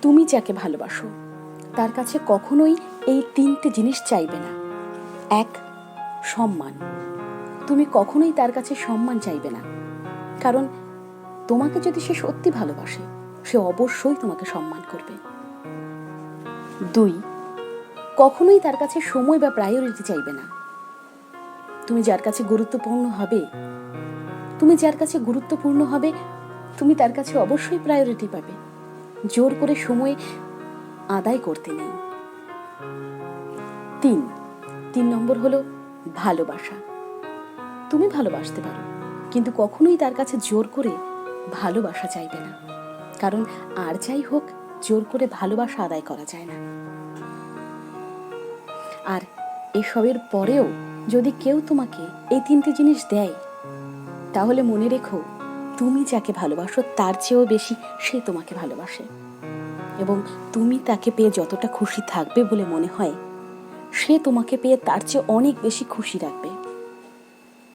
তুমি যাকে ভালোবাসো তার কাছে কখনোই এই তিনটে জিনিস চাইবে না। এক, সম্মান। তুমি কখনোই তার কাছে সম্মান চাইবে না, কারণ তোমাকে যদি সে সত্যি ভালোবাসে সে অবশ্যই তোমাকে সম্মান করবে। দুই, কখনোই তার কাছে সময় বা প্রায়োরিটি চাইবে না। তুমি যার কাছে গুরুত্বপূর্ণ হবে তুমি তার কাছে অবশ্যই প্রায়োরিটি পাবে। জোর করে সময় আদায় করতে নেই। তিন নম্বর হলো ভালোবাসা। তুমি ভালোবাসতে পারো, কিন্তু কখনোই তার কাছে জোর করে ভালোবাসা চাইবে না, কারণ আর যাই হোক জোর করে ভালোবাসা আদায় করা যায় না। আর এসবের পরেও যদি কেউ তোমাকে এই তিনটে জিনিস দেয়, তাহলে মনে রেখো তুমি যাকে ভালোবাসো তার চেয়েও বেশি সে তোমাকে ভালোবাসে, এবং তুমি তাকে পেয়ে যতটা খুশি থাকবে বলে মনে হয় সে তোমাকে পেয়ে তার চেয়ে অনেক বেশি খুশি রাখবে।